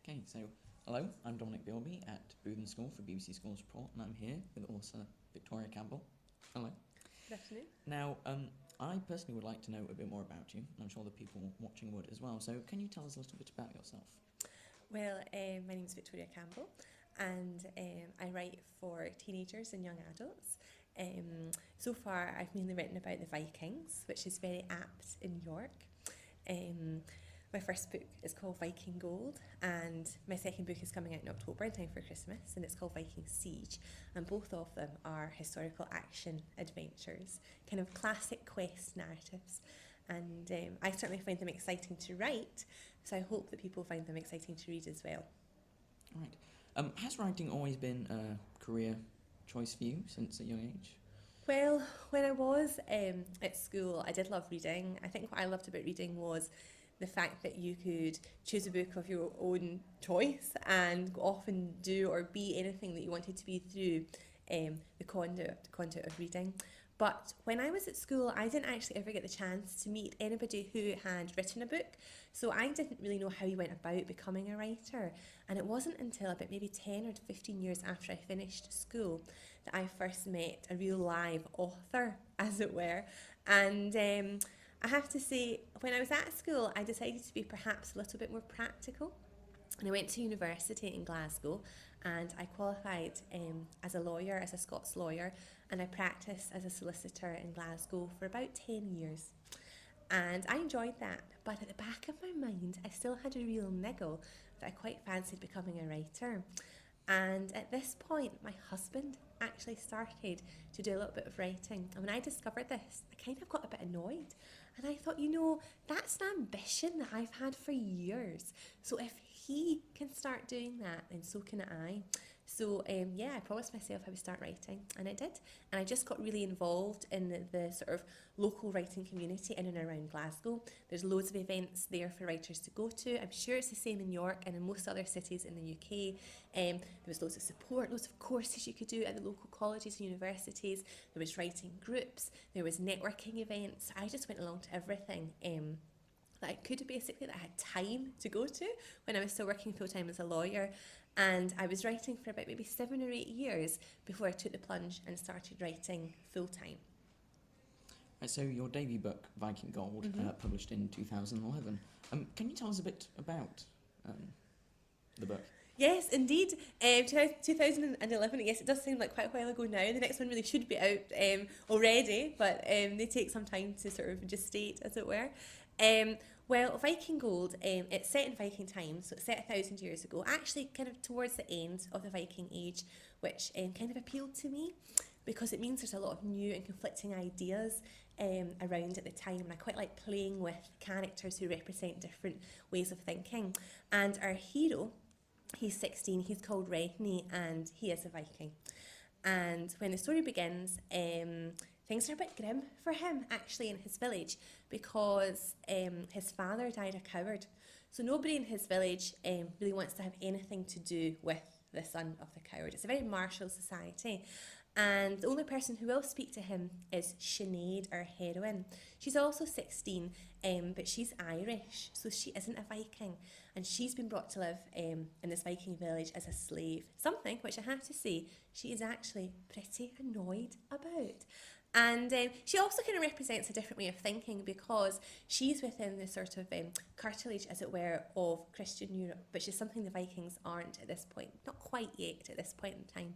Okay, so hello, I'm Dominic Bilby at Bootham School for BBC Schools Report, and I'm here with author Victoria Campbell. Hello. Good afternoon. Now, I personally would like to know a bit more about you, and I'm sure the people watching would as well. So, can you tell us a little bit about yourself? Well, my name is Victoria Campbell, and I write for teenagers and young adults. So far, I've mainly written about the Vikings, which is very apt in York. My first book is called Viking Gold, and my second book is coming out in October in time for Christmas, and it's called Viking Siege. And both of them are historical action adventures, kind of classic quest narratives. And I certainly find them exciting to write, so I hope that people find them exciting to read as well. Right. Has writing always been a career choice for you since a young age? Well, when I was at school, I did love reading. I think what I loved about reading was the fact that you could choose a book of your own choice and go off and do or be anything that you wanted to be through the conduit of reading. But when I was at school, I didn't actually ever get the chance to meet anybody who had written a book. So I didn't really know how you went about becoming a writer. And it wasn't until about maybe 10 or 15 years after I finished school that I first met a real live author, as it were. And I have to say, when I was at school, I decided to be perhaps a little bit more practical. And I went to university in Glasgow, and I qualified as a lawyer, as a Scots lawyer, and I practiced as a solicitor in Glasgow for about 10 years. And I enjoyed that, but at the back of my mind, I still had a real niggle that I quite fancied becoming a writer. And at this point, my husband actually started to do a little bit of writing. And when I discovered this, I kind of got a bit annoyed. And I thought, that's an ambition that I've had for years. So if he can start doing that, then so can I. So I promised myself I would start writing, and I did. And I just got really involved in the sort of local writing community in and around Glasgow. There's loads of events there for writers to go to. I'm sure it's the same in York and in most other cities in the UK. There was loads of support, loads of courses you could do at the local colleges and universities. There was writing groups, there was networking events. I just went along to everything that I could basically, that I had time to go to when I was still working full-time as a lawyer. And I was writing for about maybe 7 or 8 years before I took the plunge and started writing full-time. Right, so your debut book, Viking Gold, published in 2011. Can you tell us a bit about the book? Yes, indeed. 2011, yes, it does seem like quite a while ago now. The next one really should be out already, but they take some time to sort of gestate, as it were. Well, Viking Gold, it's set in Viking times, so it's set 1,000 years ago, actually kind of towards the end of the Viking Age, which kind of appealed to me because it means there's a lot of new and conflicting ideas around at the time, and I quite like playing with characters who represent different ways of thinking. And our hero, he's 16, he's called Regni, and he is a Viking. And when the story begins, things are a bit grim for him, actually, in his village, because his father died a coward. So nobody in his village really wants to have anything to do with the son of the coward. It's a very martial society. And the only person who will speak to him is Sinead, our heroine. She's also 16, but she's Irish, so she isn't a Viking. And she's been brought to live in this Viking village as a slave, something which I have to say she is actually pretty annoyed about. And she also kind of represents a different way of thinking because she's within the sort of curtilage, as it were, of Christian Europe, which is something the Vikings aren't at this point, not quite yet at this point in time.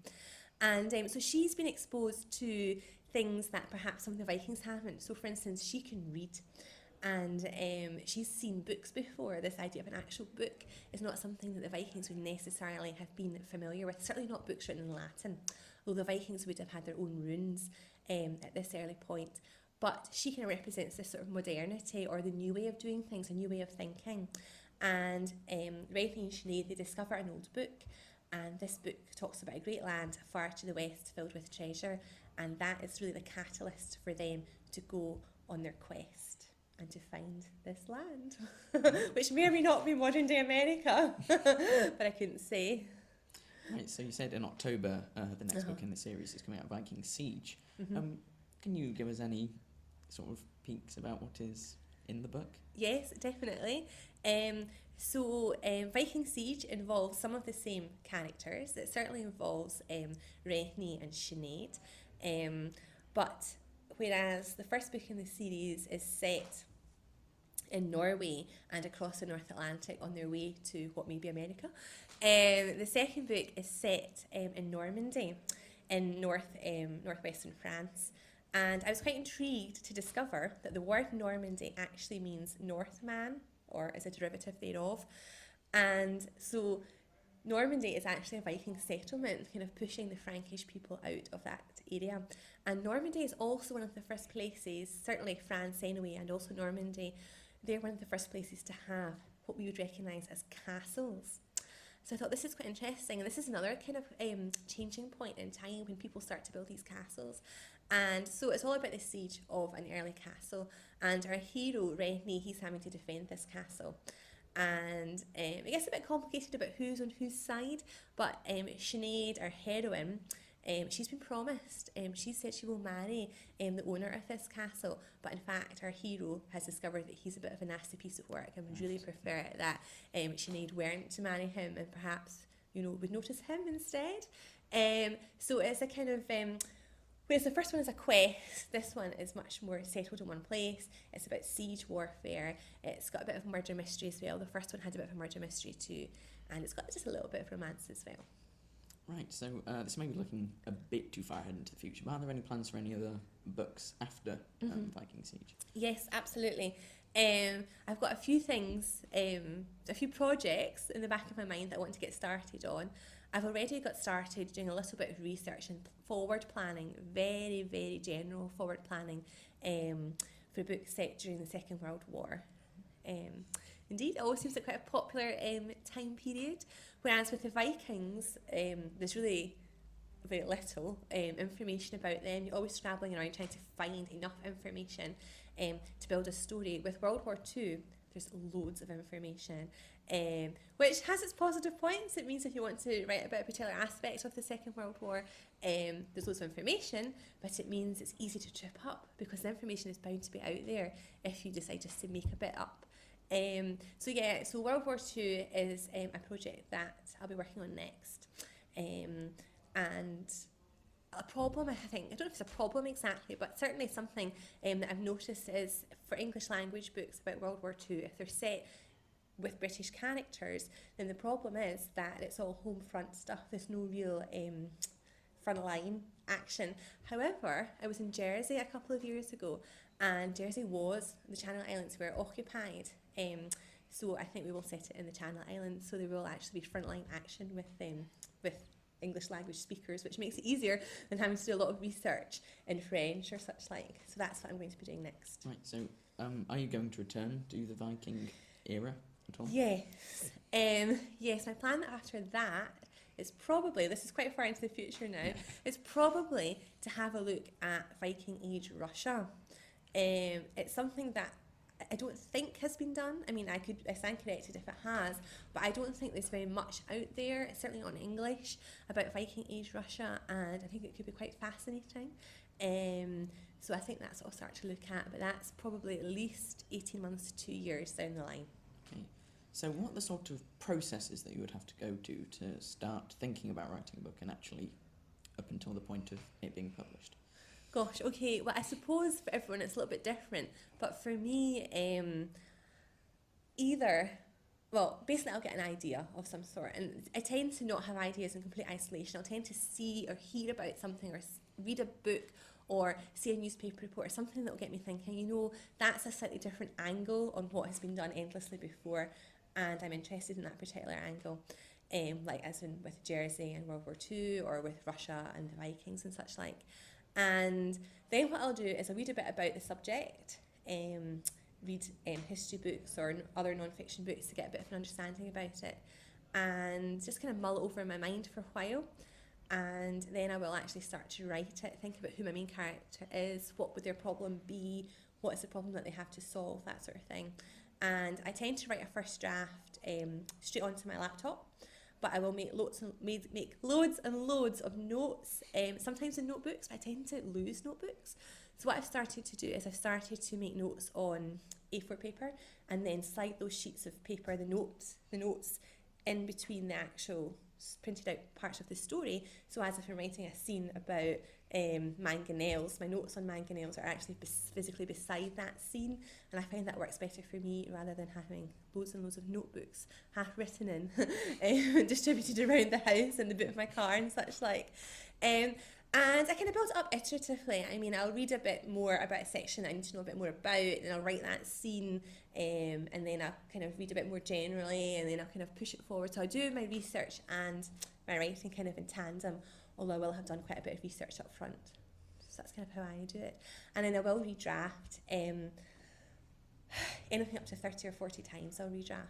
And so she's been exposed to things that perhaps some of the Vikings haven't. So, for instance, she can read. And she's seen books before. This idea of an actual book is not something that the Vikings would necessarily have been familiar with, certainly not books written in Latin, though the Vikings would have had their own runes at this early point. But she kind of represents this sort of modernity or the new way of doing things, a new way of thinking. And Regni and Sinead, they discover an old book, and this book talks about a great land far to the west filled with treasure, and that is really the catalyst for them to go on their quest and to find this land, which may or may not be modern day America, but I couldn't say. Right, so you said in October the next book in the series is coming out, Viking Siege. Can you give us any sort of peeks about what is in the book? Yes, definitely. So Viking Siege involves some of the same characters. It certainly involves Rethni and Sinead. But whereas the first book in the series is set in Norway and across the North Atlantic on their way to what may be America, the second book is set in Normandy in northwestern France. And I was quite intrigued to discover that the word Normandy actually means Northman, or is a derivative thereof. And so Normandy is actually a Viking settlement, kind of pushing the Frankish people out of that area. And Normandy is also one of the first places, certainly France anyway, and also Normandy, they're one of the first places to have what we would recognise as castles. So I thought this is quite interesting, and this is another kind of changing point in time when people start to build these castles. And so it's all about the siege of an early castle, and our hero, Rethni, he's having to defend this castle. And it gets a bit complicated about who's on whose side, but Sinead, our heroine, she's been promised, she said she will marry the owner of this castle, but in fact our hero has discovered that he's a bit of a nasty piece of work and would really prefer it that Sinead weren't to marry him and perhaps, would notice him instead. So it's a kind of... whereas the first one is a quest, this one is much more settled in one place. It's about siege warfare. It's got a bit of murder mystery as well. The first one had a bit of a murder mystery too, and it's got just a little bit of romance as well. Right, so this may be looking a bit too far ahead into the future, but are there any plans for any other books after Viking Siege? Yes, absolutely. I've got a few things, a few projects in the back of my mind that I want to get started on. I've already got started doing a little bit of research and forward planning, very, very general forward planning for a book set during the Second World War. Indeed, it always seems like quite a popular time period, whereas with the Vikings, there's really very little information about them. You're always scrabbling around trying to find enough information to build a story. With World War II, there's loads of information, which has its positive points. It means if you want to write about a particular aspect of the Second World War, there's loads of information, but it means it's easy to trip up because the information is bound to be out there if you decide just to make a bit up. So World War II is a project that I'll be working on next. And a problem, I think, I don't know if it's a problem exactly, but certainly something that I've noticed is for English language books about World War II, if they're set with British characters, then the problem is that it's all home front stuff. There's no real frontline action. However, I was in Jersey a couple of years ago, and Jersey the Channel Islands were occupied. So I think we will set it in the Channel Islands, so there will actually be frontline action with English language speakers, which makes it easier than having to do a lot of research in French or such like. So that's what I'm going to be doing next. Right, so are you going to return to the Viking era at all? Yes. Yes, my plan after that is probably, this is quite far into the future now, is probably to have a look at Viking Age Russia. It's something that I don't think has been done. I mean, I stand corrected if it has, but I don't think there's very much out there, it's certainly not in English, about Viking Age Russia, and I think it could be quite fascinating. So I think that's what I'll start to look at, but that's probably at least 18 months to 2 years down the line. Okay. So what are the sort of processes that you would have to go to start thinking about writing a book and actually up until the point of it being published? Gosh, okay, well I suppose for everyone it's a little bit different, but for me, basically I'll get an idea of some sort, and I tend to not have ideas in complete isolation. I'll tend to see or hear about something or read a book or see a newspaper report or something that will get me thinking, that's a slightly different angle on what has been done endlessly before, and I'm interested in that particular angle. Like as in with Jersey and World War II, or with Russia and the Vikings and such like. And then what I'll do is I'll read a bit about the subject, read history books or other non-fiction books to get a bit of an understanding about it, and just kind of mull it over in my mind for a while. And then I will actually start to write it, think about who my main character is, what would their problem be, what is the problem that they have to solve, that sort of thing. And I tend to write a first draft straight onto my laptop, but I will make loads and loads of notes, sometimes in notebooks, but I tend to lose notebooks. So what I've started to do is I've started to make notes on A4 paper, and then slide those sheets of paper, the notes in between the actual printed out parts of the story. So as if I'm writing a scene about mangonels, my notes on mangonels are actually physically beside that scene, and I find that works better for me rather than having loads and loads of notebooks half written in distributed around the house and the boot of my car and such like. And I kind of build it up iteratively. I mean, I'll read a bit more about a section that I need to know a bit more about, and I'll write that scene, and then I'll kind of read a bit more generally, and then I'll kind of push it forward. So I do my research and my writing kind of in tandem, although I will have done quite a bit of research up front. So that's kind of how I do it. And then I will redraft, anything up to 30 or 40 times I'll redraft.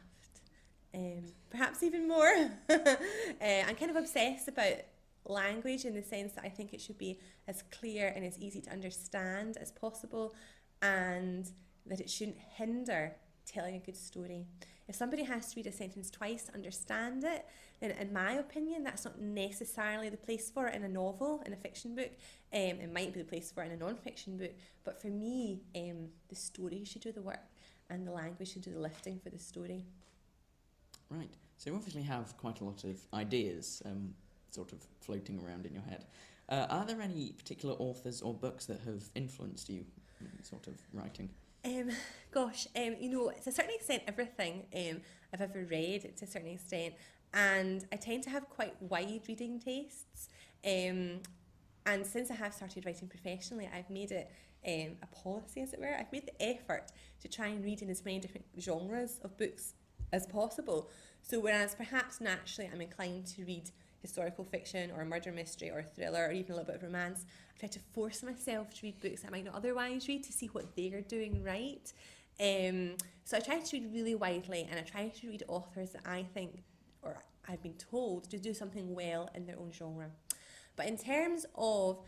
Perhaps even more. I'm kind of obsessed about language in the sense that I think it should be as clear and as easy to understand as possible, and that it shouldn't hinder telling a good story. If somebody has to read a sentence twice to understand it, then in my opinion that's not necessarily the place for it in a novel, in a fiction book. It might be the place for it in a non-fiction book, but for me the story should do the work and the language should do the lifting for the story. Right, so you obviously have quite a lot of ideas sort of floating around in your head. Are there any particular authors or books that have influenced you in sort of writing? You know, to a certain extent everything I've ever read to a certain extent, and I tend to have quite wide reading tastes, and since I have started writing professionally, I've made it a policy, as it were. I've made the effort to try and read in as many different genres of books as possible. So whereas perhaps naturally I'm inclined to read historical fiction or murder mystery or thriller or even a little bit of romance, I try to force myself to read books that I might not otherwise read to see what they're doing right. So I try to read really widely, and I try to read authors that I think, or I've been told, to do something well in their own genre. But in terms of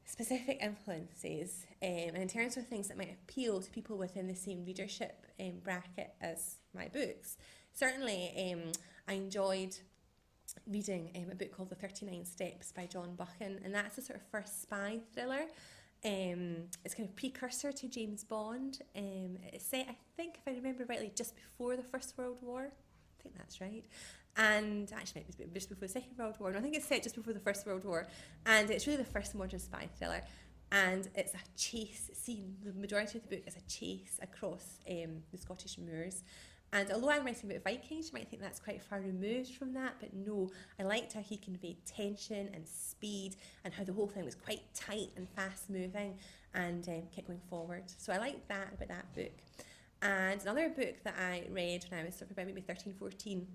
specific influences, and in terms of things that might appeal to people within the same readership bracket as my books, certainly I enjoyed reading a book called The 39 Steps by John Buchan, and that's a sort of first spy thriller. It's kind of precursor to James Bond. It's set, I think, if I remember rightly, just before the First World War. I think that's right. And actually, it might be just before the Second World War. No, I think it's set just before the First World War. And it's really the first modern spy thriller. And it's a chase scene. The majority of the book is a chase across the Scottish moors. And although I'm writing about Vikings, you might think that's quite far removed from that, but no, I liked how he conveyed tension and speed, and how the whole thing was quite tight and fast moving and kept going forward. So I liked that about that book. And another book that I read when I was sort of about maybe 13, 14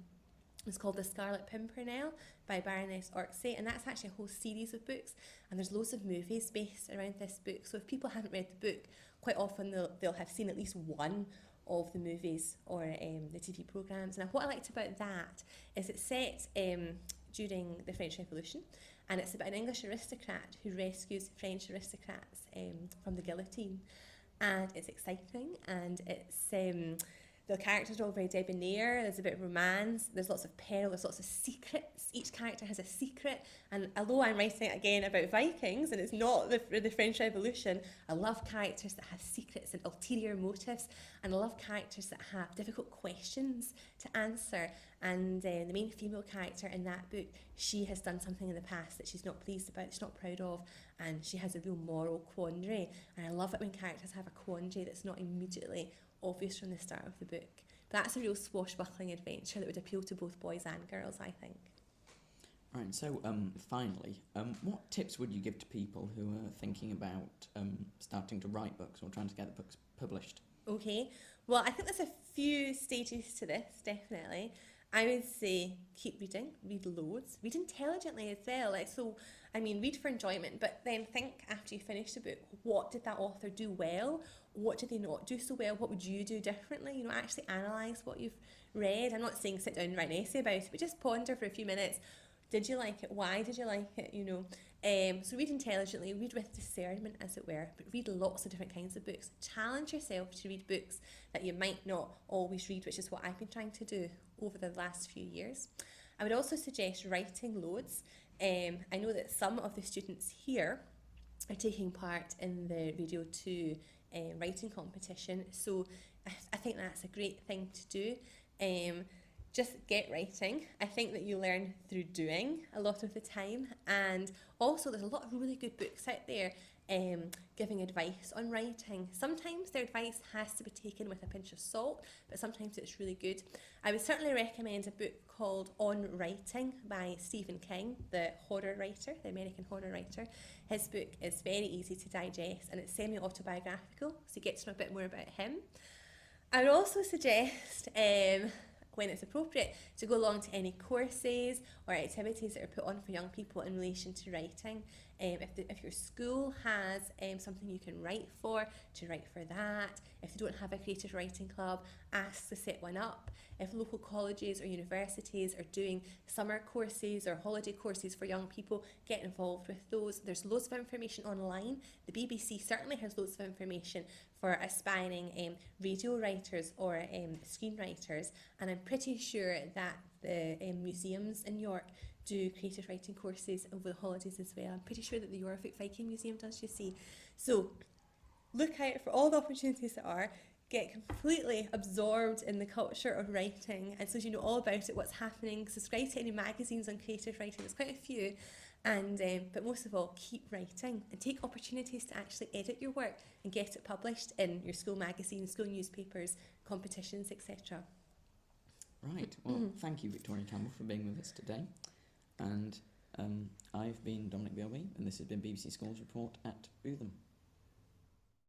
was called The Scarlet Pimpernel by Baroness Orczy, and that's actually a whole series of books, and there's loads of movies based around this book. So if people haven't read the book, quite often they'll have seen at least one of the movies or the TV programmes. Now what I liked about that is it's set during the French Revolution, and it's about an English aristocrat who rescues French aristocrats from the guillotine, and it's exciting, and it's the characters are all very debonair, there's a bit of romance, there's lots of peril, there's lots of secrets. Each character has a secret, and although I'm writing again about Vikings and it's not the French Revolution, I love characters that have secrets and ulterior motives, and I love characters that have difficult questions to answer. And the main female character in that book, she has done something in the past that she's not pleased about, she's not proud of, and she has a real moral quandary. And I love it when characters have a quandary that's not immediately obvious from the start of the book. That's a real swashbuckling adventure that would appeal to both boys and girls, I think. Right, so finally, what tips would you give to people who are thinking about starting to write books or trying to get the books published? Okay, well, I think there's a few stages to this, definitely. I would say keep reading, read loads, read intelligently as well. Read for enjoyment, but then think after you finish the book, what did that author do well? What did they not do so well? What would you do differently? Actually analyse what you've read. I'm not saying sit down and write an essay about it, but just ponder for a few minutes. Did you like it? Why did you like it? So read intelligently, read with discernment, as it were, but read lots of different kinds of books. Challenge yourself to read books that you might not always read, which is what I've been trying to do over the last few years. I would also suggest writing loads. I know that some of the students here are taking part in the Radio 2 writing competition. So I think that's a great thing to do. Just get writing. I think that you learn through doing a lot of the time, and also there's a lot of really good books out there giving advice on writing. Sometimes their advice has to be taken with a pinch of salt, but sometimes it's really good. I would certainly recommend a book called On Writing by Stephen King, the horror writer, the American horror writer. His book is very easy to digest and it's semi-autobiographical, so you get to know a bit more about him. I would also suggest, when it's appropriate, to go along to any courses or activities that are put on for young people in relation to writing. If your school has something you can write for, to write for that. If you don't have a creative writing club, ask to set one up. If local colleges or universities are doing summer courses or holiday courses for young people, get involved with those. There's loads of information online. The BBC certainly has loads of information for aspiring radio writers or screenwriters, and I'm pretty sure that the museums in York do creative writing courses over the holidays as well. I'm pretty sure that the York Viking Museum does, you see. So look out for all the opportunities that are. Get completely absorbed in the culture of writing, and so you know all about it, what's happening. Subscribe to any magazines on creative writing. There's quite a few. And but most of all, keep writing and take opportunities to actually edit your work and get it published in your school magazines, school newspapers, competitions, etc. Right. Well, thank you, Victoria Campbell, for being with us today. And I've been Dominic Bilby, and this has been BBC Schools Report at Bootham.